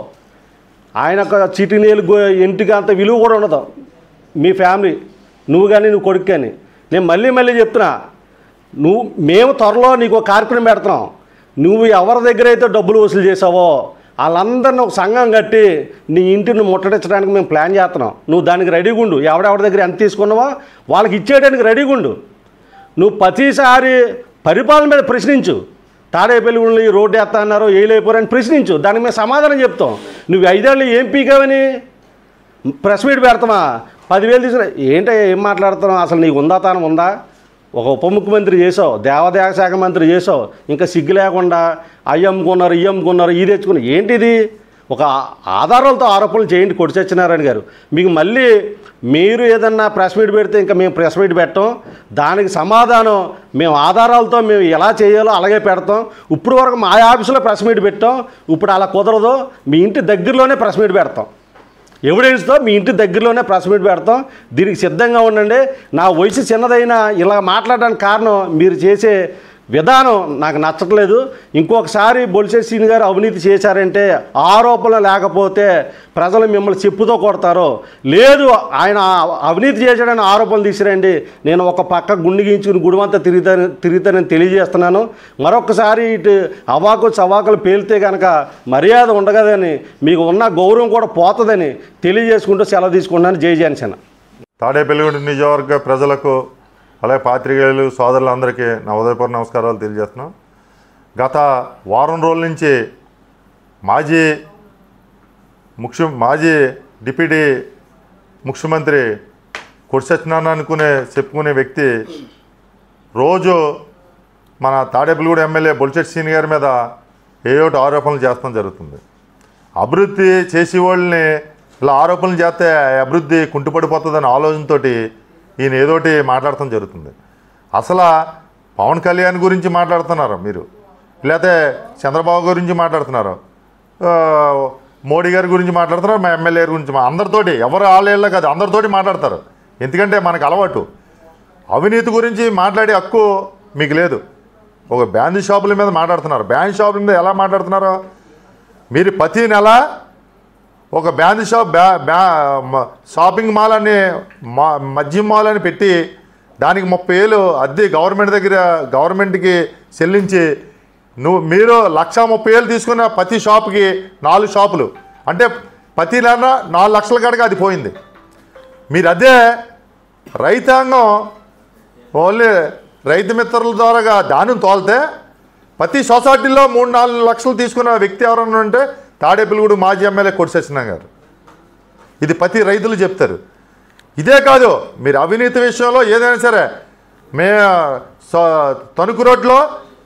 ఆయన చిటినేలు ఇంటికి అంత విలువ కూడా ఉండదు మీ ఫ్యామిలీ, నువ్వు కానీ నువ్వు కొడుకు కానీ. నేను మళ్ళీ చెప్తున్నా, మేము త్వరలో నీకు ఒక కార్యక్రమం పెడుతున్నాం. నువ్వు ఎవరి దగ్గర అయితే డబ్బులు వసూలు చేసావో వాళ్ళందరినీ ఒక సంఘం కట్టి నీ ఇంటిని ముట్టడించడానికి మేము ప్లాన్ చేస్తున్నాం. నువ్వు దానికి రెడీగా ఉండు. ఎవడెవరి దగ్గర ఎంత తీసుకున్నావో వాళ్ళకి ఇచ్చేయడానికి రెడీగా ఉండు. నువ్వు ప్రతిసారి పరిపాలన మీద ప్రశ్నించు. తాడేపల్లిగూడెంలో ఈ రోడ్డు వేస్తా అన్నారో వేయలేకపోరని ప్రశ్నించు, దానికి మేము సమాధానం చెప్తాం. నువ్వు 5 ఏళ్ళు ఏం పీకావని ప్రెస్ మీట్ పెడతామా? 10,000 తీసుకున్నా ఏంటో ఏం మాట్లాడుతున్నావు? అసలు నీకు ఉందాతానం ఉందా? ఒక ఉప ముఖ్యమంత్రి చేసావు, దేవాదాయ శాఖ మంత్రి చేసావు, ఇంకా సిగ్గు లేకుండా అయ్యమ్ముకున్నారు ఇయ్యమ్ముకున్నారు ఈ తెచ్చుకున్నారు. ఏంటిది? ఒక ఆధారాలతో ఆరోపణలు చేయండి కొట్టి సత్యనారాయణ గారు. మీకు మళ్ళీ మీరు ఏదన్నా ప్రెస్ మీట్ పెడితే ఇంకా మేము ప్రెస్ మీట్ పెట్టాం, దానికి సమాధానం మేము ఆధారాలతో మేము ఎలా చేయాలో అలాగే పెడతాం. ఇప్పుడు వరకు మా ఆఫీసులో ప్రెస్ మీట్ పెట్టాం, ఇప్పుడు అలా కుదరదు, మీ ఇంటి దగ్గరలోనే ప్రెస్ మీట్ పెడతాం, ఎవిడెన్స్తో మీ ఇంటి దగ్గరలోనే ప్రెస్ మీట్ పెడతాం, దీనికి సిద్ధంగా ఉండండి. నా వయసు చిన్నదైనా ఇలా మాట్లాడడానికి కారణం మీరు చేసే విధానం నాకు నచ్చట్లేదు. ఇంకొకసారి బొలిశెట్టి శ్రీను గారు అవినీతి చేశారంటే ఆరోపణలు లేకపోతే ప్రజలు మిమ్మల్ని చెప్పుతో కొడతారు. లేదు ఆయన అవినీతి చేశాడని ఆరోపణలు తీసిరండి, నేను ఒక పక్క గుండె గీయించుకుని గుడివంతా తిరుగుతానని తెలియజేస్తున్నాను. మరొకసారి ఇటు అవాకు చవాకులు పేలితే కనుక మర్యాద ఉండగదని, మీకు ఉన్న గౌరవం కూడా పోతుందని తెలియజేసుకుంటూ సెలవు తీసుకున్నాను. జై జనసేన. తాడేపల్లిగూడెం నియోజకవర్గ ప్రజలకు అలాగే పాత్రికేయులు సోదరులందరికీ నా ఉదయపూర్వ నమస్కారాలు తెలియజేస్తున్నాం. గత వారం రోజుల నుంచి మాజీ డిప్యూటీ ముఖ్యమంత్రి కొట్టి సత్యనారాయణ చెప్పుకునే వ్యక్తి రోజు మన తాడేపల్లిగూడెం ఎమ్మెల్యే బొలిశెట్టి శ్రీను గారి మీద ఏయోటి ఆరోపణలు చేస్తాం జరుగుతుంది. అభివృద్ధి చేసే వాళ్ళని ఇలా ఆరోపణలు చేస్తే అభివృద్ధి కుంటుపడిపోతుందనే ఆలోచనతో ఈయన ఏదోటి మాట్లాడటం జరుగుతుంది. అసలు పవన్ కళ్యాణ్ గురించి మాట్లాడుతున్నారు మీరు, లేకపోతే చంద్రబాబు గురించి మాట్లాడుతున్నారు, మోడీ గారి గురించి మాట్లాడుతున్నారు, మా ఎమ్మెల్యే గురించి, అందరితోటి ఎవరు ఆళ్ళ కాదు అందరితోటి మాట్లాడతారు. ఎందుకంటే మనకు అలవాటు. అవినీతి గురించి మాట్లాడే హక్కు మీకు లేదు. ఒక బ్యాండ్ షాపుల మీద మాట్లాడుతున్నారు. బ్యాండ్ షాపుల మీద ఎలా మాట్లాడుతున్నారో, మీరు ప్రతి నెల ఒక బ్యాండ్ షాప్ షాపింగ్ మాల్ అని మద్యం మాల్ అని పెట్టి దానికి 30,000 అద్దె గవర్నమెంట్కి చెల్లించి మీరు 1,30,000 తీసుకున్న ప్రతి షాప్కి 4 షాపులు అంటే ప్రతి నెల 4 లక్షల కాడికి అది పోయింది. మీరు అదే రైతాంగం ఓన్లీ రైతు మిత్రుల ద్వారా దానిని తోలితే ప్రతి సొసైటీలో 3-4 లక్షలు తీసుకున్న వ్యక్తి ఎవరన్నా ఉంటే తాడేపల్లిగూడెం మాజీ ఎమ్మెల్యే కొట్టి సత్యనారాయణ గారు. ఇది ప్రతి రైతులు చెప్తారు. ఇదే కాదు, మీరు అవినీతి విషయంలో ఏదైనా సరే తణుకు రోడ్లో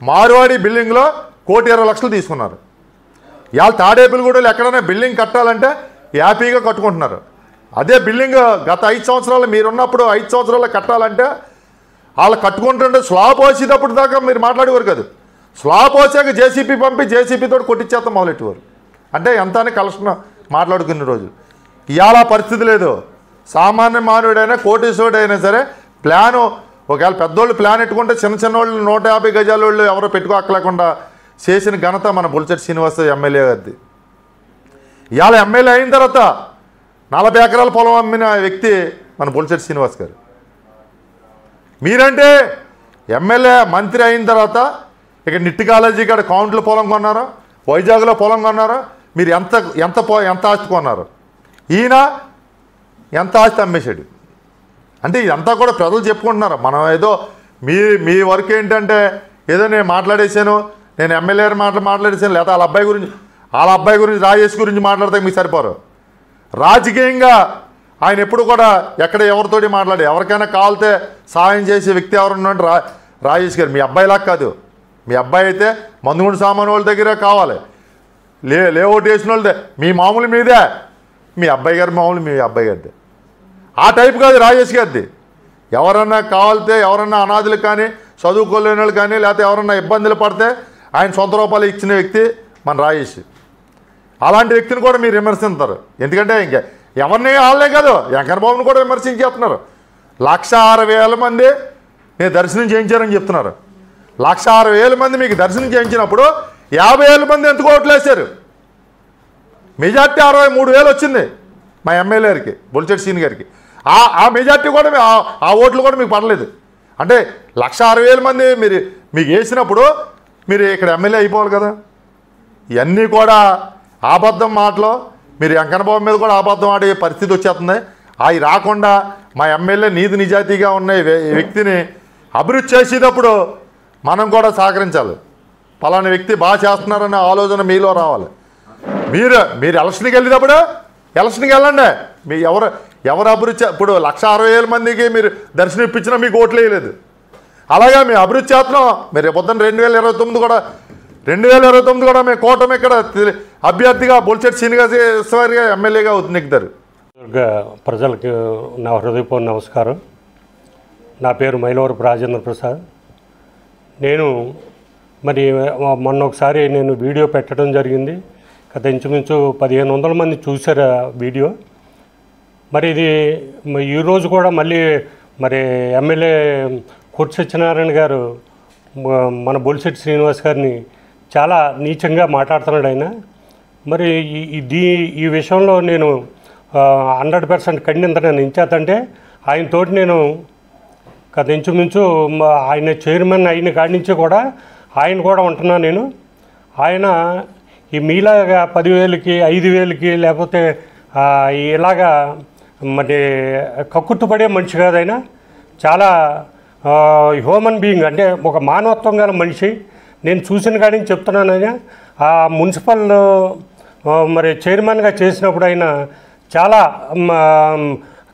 మార్వాడి బిల్డింగ్లో 1,20,00,000 తీసుకున్నారు. ఇవాళ తాడేపల్లిగూడెంలో ఎక్కడైనా బిల్డింగ్ కట్టాలంటే హ్యాపీగా కట్టుకుంటున్నారు. అదే బిల్డింగ్ గత 5 సంవత్సరాలు మీరున్నప్పుడు 5 సంవత్సరాలు కట్టాలంటే వాళ్ళు కట్టుకుంటుంటే స్లాబ్ పోసేటప్పుడు దాకా మీరు మాట్లాడేవారు కాదు. స్లాబ్ పోసాక జేసీపీ పంపి జేసీపీతో కొట్టించేస్తాం మొదలెట్టేవారు. అంటే ఎంత అని కలెక్షన్ మాట్లాడుకున్న రోజు. ఇవాళ పరిస్థితి లేదు. సామాన్య మానవుడైనా కోటీశ్వరుడైనా సరే ప్లాను ఒకవేళ పెద్దోళ్ళు ప్లాన్ ఎట్టుకుంటే చిన్న వాళ్ళు 150 గజాల వాళ్ళు ఎవరో పెట్టుకోలేకుండా చేసిన ఘనత మన బొలిశెట్టి శ్రీనివాస్ ఎమ్మెల్యే గారిది. ఇవాళ ఎమ్మెల్యే అయిన తర్వాత 40 ఎకరాల పొలం అమ్మిన వ్యక్తి మన బొలిశెట్టి శ్రీనివాస్ గారు. మీరంటే ఎమ్మెల్యే మంత్రి అయిన తర్వాత ఇక నిట్టి కాలేజీ కాడ కౌంట్లో పొలం కొన్నారో, వైజాగ్లో పొలం కొన్నారో, మీరు ఎంత ఆస్తి కొన్నారు, ఈయన ఎంత ఆస్తి అమ్మేశాడు. అంటే ఇదంతా కూడా ప్రజలు చెప్పుకుంటున్నారు. మనం ఏదో మీ వర్క్ ఏంటంటే ఏదో నేను మాట్లాడేసాను, నేను ఎమ్మెల్యే మాట్లాడేసాను, లేదా వాళ్ళ అబ్బాయి గురించి రాజేష్ గురించి మాట్లాడితే మీకు సరిపోరు. రాజకీయంగా ఆయన ఎప్పుడు కూడా ఎక్కడ ఎవరితోటి మాట్లాడి ఎవరికైనా కావాలితే సహాయం చేసే వ్యక్తి ఎవరున్నా రాజేష్ గారు. మీ అబ్బాయిలాగా కాదు. మీ అబ్బాయి అయితే మందుగుండు సామాన్ వాళ్ళ దగ్గర కావాలి, లేఅవుట్ వేసిన వాళ్ళదే, మీ మామూలు మీదే, మీ అబ్బాయి గారి మామూలు మీ అబ్బాయి గారిదే. ఆ టైప్ కాదు రాజేష్ గారిది. ఎవరన్నా కావాలితే ఎవరన్నా అనాథులకు కానీ చదువుకోలేని వాళ్ళు కానీ లేకపోతే ఎవరన్నా ఇబ్బందులు పడితే ఆయన సొంత రూపాయలు ఇచ్చిన వ్యక్తి మన రాజేష్. అలాంటి వ్యక్తిని కూడా మీరు విమర్శిస్తారు. ఎందుకంటే ఇంకా ఎవరిని వాళ్ళే కాదు వెంకన్నబాబుని కూడా విమర్శించేస్తున్నారు. 1,06,000 మంది నేను దర్శనం చేయించారని చెప్తున్నారు. 1,06,000 మంది మీకు దర్శనం చేయించినప్పుడు 50,000 మంది ఎందుకు ఓట్లు వేశారు? మెజార్టీ 63,000 వచ్చింది మా ఎమ్మెల్యేకి బొలిశెట్టి శ్రీను గారికి. ఆ మెజార్టీ కూడా ఆ ఓట్లు కూడా మీకు పడలేదు. అంటే 1,06,000 మంది మీకు వేసినప్పుడు మీరు ఇక్కడ ఎమ్మెల్యే అయిపోవాలి కదా. ఇవన్నీ కూడా అబద్ధం మాటలు. మీరు వెంకన్నబాబు మీద కూడా అబద్ధం ఆడే పరిస్థితి వచ్చేస్తుంది. అవి రాకుండా మా ఎమ్మెల్యే నీతి నిజాయితీగా ఉన్న వ్యక్తిని అభివృద్ధి చేసేటప్పుడు మనం కూడా సహకరించాలి. పలానా వ్యక్తి బాగా చేస్తున్నారనే ఆలోచన మీలో రావాలి. మీరు ఎలక్షన్కి వెళ్ళేటప్పుడు ఎలక్షన్కి వెళ్ళండి. మీ ఎవరు అభివృద్ధి ఇప్పుడు 1,60,000 మందికి మీరు దర్శనం ఇప్పించినా మీకు ఓట్లు వేయలేదు. అలాగే మీ అభివృద్ధి చేస్తున్నాం. మీరు పొద్దున్న 2029 కూడా 2029 కూడా మేము కూటమి ఇక్కడ అభ్యర్థిగా బొలిశెట్టి శ్రీనివాస ఎమ్మెల్యేగా నెగ్గుతారు. ప్రజలకు నా హృదయపూర్వక నమస్కారం. నా పేరు మైలవరపు రాజేంద్ర ప్రసాద్. నేను మరి మొన్న ఒకసారి నేను వీడియో పెట్టడం జరిగింది. గత ఇంచుమించు 1500 మంది చూశారు ఆ వీడియో. మరి ఇది ఈరోజు కూడా మళ్ళీ మరి ఎమ్మెల్యే కుర్తి సత్యనారాయణ గారు మన బొలిశెట్టి శ్రీనివాస్ గారిని చాలా నీచంగా మాట్లాడుతున్నాడు ఆయన. మరి ఈ విషయంలో నేను 100% ఖండించను. ఎంచేతంటే ఆయనతోటి నేను గత ఇంచుమించు ఆయన చైర్మన్ అయిన కాడి నుంచి కూడా ఆయన కూడా ఉంటున్నాను నేను. ఆయన ఈ మీలాగా 10,000కి 5,000కి లేకపోతే ఇలాగా మరి కక్కుర్తుపడే మనిషి కాదు ఆయన. చాలా హ్యూమన్ బీయింగ్, అంటే ఒక మానవత్వం గల మనిషి. నేను చూసిన కాడి నుంచి చెప్తున్నాను. ఆయన ఆ మున్సిపల్ మరి చైర్మన్గా చేసినప్పుడు ఆయన చాలా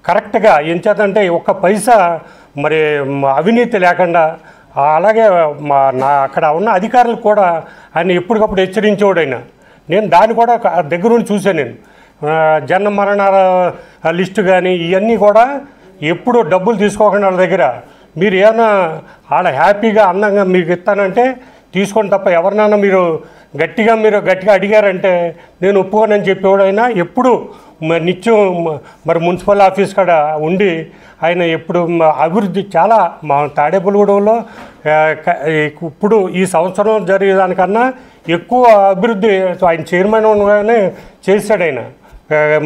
కరెక్ట్గా ఎంచేతంటే ఒక్క పైసా మరి అవినీతి లేకుండా, అలాగే అక్కడ ఉన్న అధికారులకు కూడా ఆయన ఎప్పటికప్పుడు హెచ్చరించేవాడు ఆయన. నేను దాన్ని కూడా దగ్గర నుండి చూశాను. నేను జన్మ మరణాల లిస్టు కానీ ఇవన్నీ కూడా ఎప్పుడు డబ్బులు తీసుకోకుండా వాళ్ళ దగ్గర మీరు ఏమైనా ఆడ హ్యాపీగా అందంగా మీకు ఇస్తానంటే తీసుకోండి తప్ప ఎవరినైనా మీరు గట్టిగా అడిగారంటే నేను ఒప్పుకోనని చెప్పేవాడు ఆయన. ఎప్పుడు నిత్యం మరి మున్సిపల్ ఆఫీస్ కాడ ఉండి ఆయన ఎప్పుడు అభివృద్ధి చాలా మా తాడేపల్లిగూడెంలో ఇప్పుడు ఈ సంవత్సరం జరిగేదానికన్నా ఎక్కువ అభివృద్ధి ఆయన చైర్మన్ ఉండగానే చేశాడు ఆయన.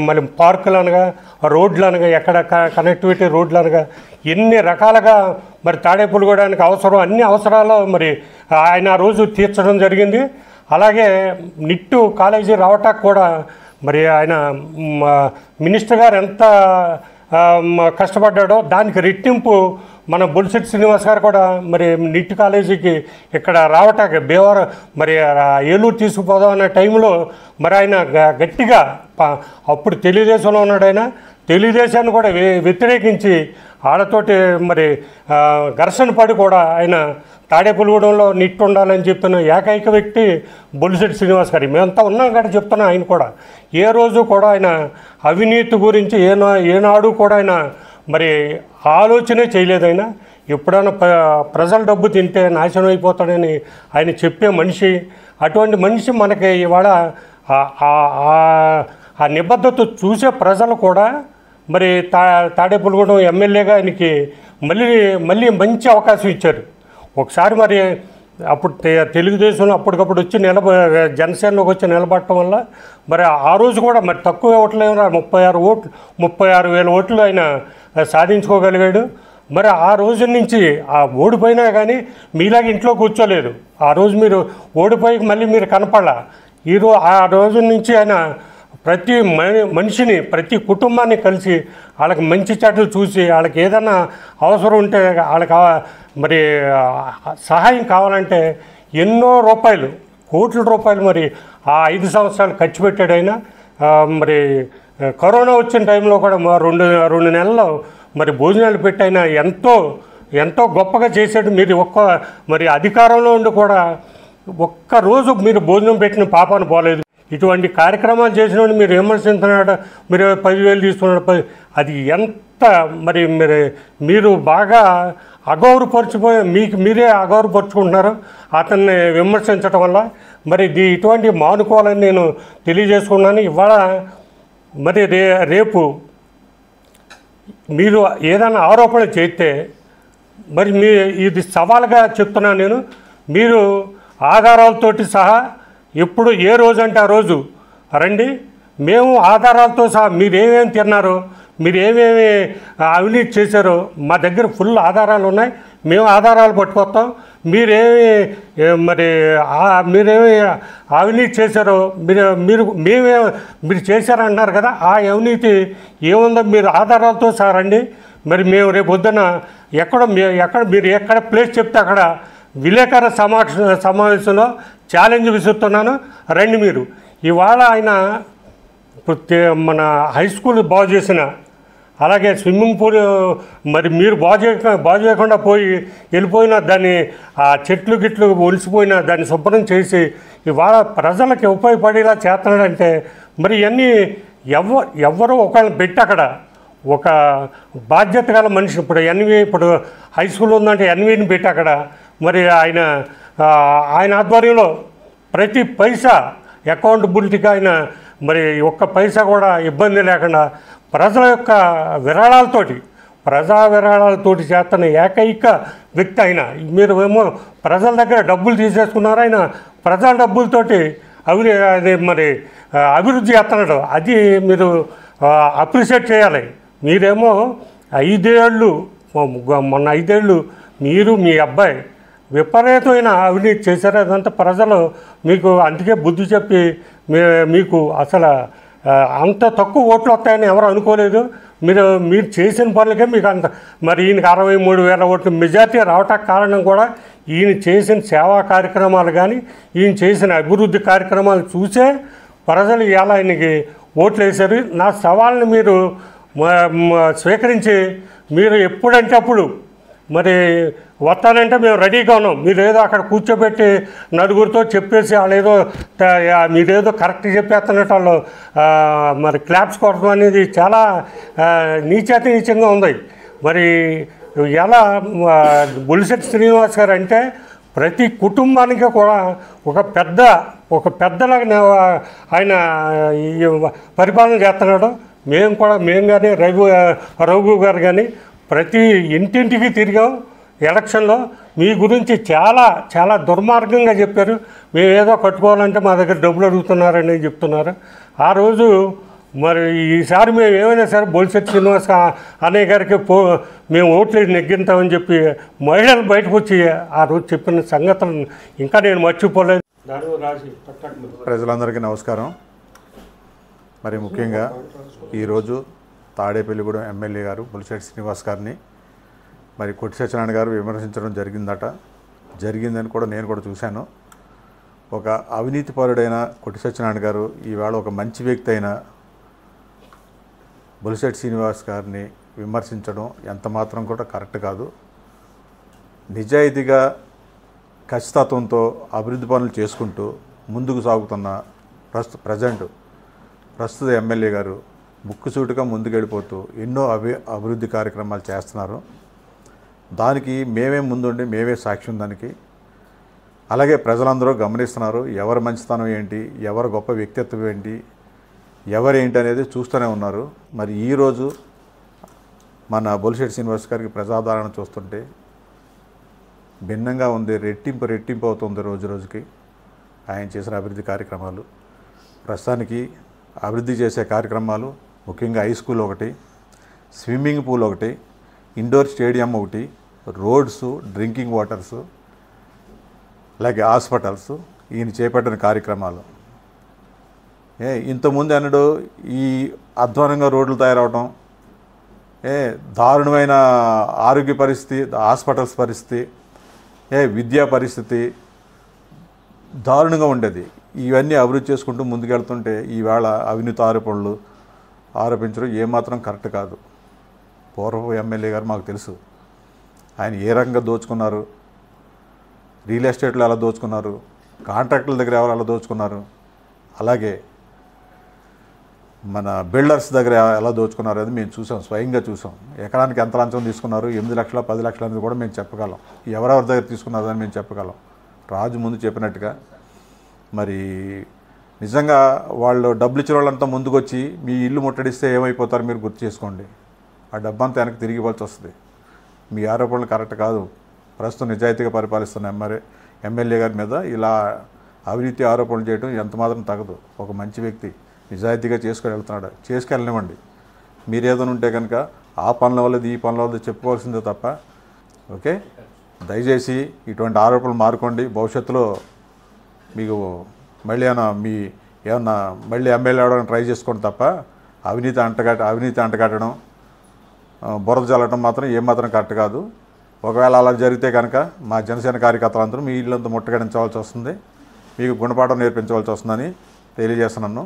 మరి పార్కులు అనగా రోడ్లు అనగా ఎక్కడ కనెక్టివిటీ రోడ్లు అనగా ఎన్ని రకాలుగా మరి తాడేపల్లిగూడెంకి అవసరం అన్ని అవసరాలు మరి ఆయన ఆ రోజు తీర్చడం జరిగింది. అలాగే నిట్టు కాలేజీ రావటానికి కూడా మరి ఆయన మినిస్టర్ గారు ఎంత కష్టపడ్డాడో దానికి రెట్టింపు మన బొలిశెట్టి శ్రీనివాస్ గారు కూడా మరి నిట్టు కాలేజీకి ఇక్కడ రావటానికి భీమవరం మరి ఏలూరు తీసుకుపోదాం అనే టైంలో మరి ఆయన గట్టిగా అప్పుడు తెలుగుదేశంలో ఉన్నాడు ఆయన. తెలుగుదేశాన్ని కూడా వ్యతిరేకించి వాళ్ళతోటి మరి ఘర్షణ పడి కూడా ఆయన తాడేపల్లిగూడెంలో నిట్టు ఉండాలని చెప్తున్న ఏకైక వ్యక్తి బొలిశెట్టి శ్రీనివాస్ గారు. మేమంతా ఉన్నాం కాబట్టి చెప్తున్నాం. ఆయన కూడా ఏ రోజు కూడా ఆయన అవినీతి గురించి ఏనాడు కూడా ఆయన మరి ఆలోచనే చేయలేదు. ఆయన ఎప్పుడైనా ప్రజల డబ్బు తింటే నాశనం అయిపోతాడని ఆయన చెప్పే మనిషి. అటువంటి మనిషి మనకి ఇవాళ ఆ నిబద్ధత చూసే ప్రజలు కూడా మరి తాడేపల్లిగూడెం ఎమ్మెల్యేగా ఆయనకి మళ్ళీ మంచి అవకాశం ఇచ్చారు. ఒకసారి మరి అప్పుడు తెలుగుదేశంలో అప్పటికప్పుడు వచ్చి జనసేనలోకి వచ్చి నిలబడటం వల్ల మరి ఆ రోజు కూడా మరి తక్కువ ఓట్లు 36,000 ఓట్లు ఆయన సాధించుకోగలిగాడు. మరి ఆ రోజు నుంచి ఆ ఓడిపోయినా కానీ మీలాగా ఇంట్లో కూర్చోలేదు. ఆ రోజు మీరు ఓడిపోయి మళ్ళీ మీరు కనపడాల. ఆ రోజు నుంచి ఆయన ప్రతి మనిషిని ప్రతి కుటుంబాన్ని కలిసి వాళ్ళకి మంచి చెడ్డలు చూసి వాళ్ళకి ఏదైనా అవసరం ఉంటే వాళ్ళకి మరి సహాయం కావాలంటే ఎన్నో రూపాయలు కోట్ల రూపాయలు మరి ఆ 5 సంవత్సరాలు ఖర్చు పెట్టాడు ఆయన. మరి కరోనా వచ్చిన టైంలో కూడా రెండు నెలల్లో మరి భోజనాలు పెట్టి ఆయన ఎంతో గొప్పగా చేశాడు. మీరు మరి అధికారంలో ఉండి కూడా ఒక్కరోజు మీరు భోజనం పెట్టిన పాపాను పోలేదు. ఇటువంటి కార్యక్రమాలు చేసినప్పుడు మీరు విమర్శించినాడు, మీరు 10,000 తీసుకున్నాడు. అది ఎంత మరి మీరు బాగా అగౌరవపరిచిపోయి మీరే అగౌరవపరుచుకుంటున్నారు అతన్ని విమర్శించడం వల్ల. మరి ఇటువంటి మానుకోవాలని నేను తెలియజేసుకున్నాను. ఇవాళ మరి రేపు మీరు ఏదైనా ఆరోపణ చేస్తే మరి ఇది సవాల్గా చెప్తున్నాను నేను. మీరు ఆధారాలతోటి సహా ఎప్పుడు ఏ రోజు అంటే ఆ రోజు రండి. మేము ఆధారాలతో సహా మీరేమేమి తిన్నారో మీరేమేమి అవినీతి చేశారో మా దగ్గర ఫుల్ ఆధారాలు ఉన్నాయి. మేము ఆధారాలు పట్టుకొస్తాం. మీరేమి అవినీతి చేశారో మీరు చేశారంటున్నారు కదా, ఆ అవినీతి ఏముందో మీరు ఆధారాలతో సహా రండి. మరి మేము రేపు పొద్దున మీరు ఎక్కడ ప్లేస్ చెప్తే అక్కడ విలేకరుల సమావేశంలో ఛాలెంజ్ విసురుతున్నాను, రండి మీరు. ఇవాళ ఆయన మన హై స్కూల్ బాగు చేసిన అలాగే స్విమ్మింగ్ పూల్ మరి మీరు బాగు చేయకుండా వెళ్ళిపోయిన దాన్ని ఆ చెట్లు గిట్లు ఒలిసిపోయిన దాన్ని శుభ్రం చేసి ఇవాళ ప్రజలకు ఉపయోగపడేలా చేస్తున్నాడంటే మరి ఇవన్నీ ఎవరో ఒకళ్ళని పెట్టి అక్కడ ఒక బాధ్యత గల మనిషి ఇప్పుడు హై స్కూల్ ఉందంటే ఎన్వీని పెట్టి అక్కడ మరి ఆయన ఆధ్వర్యంలో ప్రతి పైసా అకౌంటబిలిటీగా ఆయన మరి ఒక్క పైసా కూడా ఇబ్బంది లేకుండా ప్రజల యొక్క ప్రజా విరాళాలతోటి చేస్తున్న ఏకైక వ్యక్తి ఆయన. మీరు ఏమో ప్రజల దగ్గర డబ్బులు తీసేసుకున్నారు, ఆయన ప్రజా డబ్బులతోటి అభివృద్ధి చేస్తున్నాడు. అది మీరు అప్రిషియేట్ చేయాలి. మీరేమో 5 ఏళ్ళు మొన్న 5 ఏళ్ళు మీరు మీ అబ్బాయి విపరీతమైన అవినీతి చేశారు. అదంతా ప్రజలు మీకు అందుకే బుద్ధి చెప్పి మీకు అసలు అంత తక్కువ ఓట్లు వస్తాయని ఎవరు అనుకోలేదు. మీరు చేసిన పనులకే మీకు అంత మరి ఈయనకి 63,000 ఓట్లు మెజార్టీ రావటానికి కారణం కూడా ఈయన చేసిన సేవా కార్యక్రమాలు కానీ ఈయన చేసిన అభివృద్ధి కార్యక్రమాలు చూసే ప్రజలు ఇలా ఆయనకి ఓట్లు వేశారు. నా సవాల్ని మీరు స్వీకరించి మీరు ఎప్పుడంటే అప్పుడు మరి వస్తానంటే మేము రెడీగా ఉన్నాం. మీరేదో అక్కడ కూర్చోబెట్టి నలుగురితో చెప్పేసి వాళ్ళేదో మీరేదో కరెక్ట్ చెప్పేస్తున్నట్టు వాళ్ళు మరి క్లాప్స్ కొట్టడం అనేది చాలా నీచంగా ఉంది. మరి ఎలా బొలిశెట్టి శ్రీనివాస్ గారు అంటే ప్రతి కుటుంబానికి కూడా ఒక పెద్దలాగా ఆయన పరిపాలన చేస్తున్నాడు. మేము కానీ రఘు గారు కానీ ప్రతి ఇంటింటికి తిరిగాం. ఎలక్షన్లో మీ గురించి చాలా దుర్మార్గంగా చెప్పారు. మేము ఏదో కట్టుకోవాలంటే మా దగ్గర డబ్బులు అడుగుతున్నారని చెప్తున్నారు. ఆ రోజు మరి ఈసారి మేము ఏమైనా సరే బొలిశెట్టి శ్రీనివాస్ అన్నయ్య గారికి మేము ఓట్లు నెగ్గింతామని చెప్పి మహిళలు బయటకు వచ్చి ఆ రోజు చెప్పిన సంగతులను ఇంకా నేను మర్చిపోలేదు. ప్రజలందరికీ నమస్కారం. మరి ముఖ్యంగా ఈరోజు తాడేపల్లిగూడెం ఎమ్మెల్యే గారు బొలిశెట్టి శ్రీనివాస్ గారిని మరి కొట్టి సత్యనారాయణ గారు విమర్శించడం జరిగిందని కూడా నేను కూడా చూశాను. ఒక అవినీతిపరుడైన కొట్టి సత్యనారాయణ గారు ఈవేళ ఒక మంచి వ్యక్తి అయిన బొలిశెట్టి శ్రీనివాస్ గారిని విమర్శించడం ఎంత మాత్రం కూడా కరెక్ట్ కాదు. నిజాయితీగా ఖచ్చితత్వంతో అభివృద్ధి పనులు చేసుకుంటూ ముందుకు సాగుతున్న ప్రస్తుత ఎమ్మెల్యే గారు ముక్కుసూటిగా ముందుకెళ్ళిపోతూ ఎన్నో అభివృద్ధి కార్యక్రమాలు చేస్తున్నారు. దానికి మేమే ముందుండి మేమే సాక్ష్యం దానికి. అలాగే ప్రజలందరూ గమనిస్తున్నారు ఎవరి మంచితనం ఏంటి, ఎవరి గొప్ప వ్యక్తిత్వం ఏంటి, ఎవరేంటి అనేది చూస్తూనే ఉన్నారు. మరి ఈరోజు మన బొలిశెట్టి శ్రీనివాస్ గారికి ప్రజాదరణ చూస్తుంటే భిన్నంగా ఉంది. రెట్టింపు అవుతుంది రోజుకి ఆయన చేసిన అభివృద్ధి కార్యక్రమాలు. ప్రస్తుతానికి అభివృద్ధి చేసే కార్యక్రమాలు ముఖ్యంగా హై స్కూల్ ఒకటి, స్విమ్మింగ్ పూల్ ఒకటి, ఇండోర్ స్టేడియం ఒకటి, రోడ్స్, డ్రింకింగ్ వాటర్స్, అలాగే హాస్పిటల్స్ ఈయన చేపట్టిన కార్యక్రమాలు. ఇంతకుముందు అన్నాడు ఈ అధ్వానంగా రోడ్లు తయారవడం, దారుణమైన ఆరోగ్య పరిస్థితి, హాస్పిటల్స్ పరిస్థితి, విద్యా పరిస్థితి దారుణంగా ఉండేది. ఇవన్నీ అభివృద్ధి చేసుకుంటూ ముందుకెళ్తుంటే ఈవేళ అవినీతి ఆరోపించడం ఏమాత్రం కరెక్ట్ కాదు. పూర్వపు ఎమ్మెల్యే గారు మాకు తెలుసు ఆయన ఏ రకంగా దోచుకున్నారు, రియల్ ఎస్టేట్లో ఎలా దోచుకున్నారు, కాంట్రాక్టుల దగ్గర ఎవరు ఎలా దోచుకున్నారు, అలాగే మన బిల్డర్స్ దగ్గర ఎలా దోచుకున్నారు అనేది మేము చూసాం, స్వయంగా చూసాం. ఎకరానికి ఎంత లంచం తీసుకున్నారు, 8 లక్షల 10 లక్షలు అనేది కూడా మేము చెప్పగలం. ఎవరెవరి దగ్గర తీసుకున్నారు అని మేము చెప్పగలం. రాజు ముందు చెప్పినట్టుగా మరి నిజంగా వాళ్ళు డబ్బులు ఇచ్చిన వాళ్ళంతా ముందుకు వచ్చి మీ ఇల్లు ముట్టడిస్తే ఏమైపోతారు మీరు గుర్తు చేసుకోండి. ఆ డబ్బంతా వెనక్కి తిరిగి ఇవ్వాల్సి వస్తుంది. మీ ఆరోపణలు కరెక్ట్ కాదు. ప్రస్తుతం నిజాయితీగా పరిపాలిస్తున్న ఎమ్మెల్యే గారి మీద ఇలా అవినీతి ఆరోపణలు చేయడం ఎంత మాత్రం తగదు. ఒక మంచి వ్యక్తి నిజాయితీగా చేసుకెళ్ళనివ్వండి. మీరేదైనా ఉంటే కనుక ఆ పనుల వల్లది ఈ పనుల వల్ల చెప్పుకోవాల్సిందే తప్ప ఓకే. దయచేసి ఇటువంటి ఆరోపణలు మారుకోండి. భవిష్యత్తులో మీకు మళ్ళీ ఏమన్నా మళ్ళీ ఎమ్మెల్యే అవడానికి ట్రై చేసుకోండి తప్ప అవినీతి అంటగట్టడం, బురద చల్లడం మాత్రం ఏమాత్రం కరెక్ట్ కాదు. ఒకవేళ అలా జరిగితే కనుక మా జనసేన కార్యకర్తలందరూ మీ ఇల్లంతా ముట్టగడించవలసి వస్తుంది, మీకు గుణపాఠం నేర్పించవలసి వస్తుందని తెలియజేస్తున్నాను.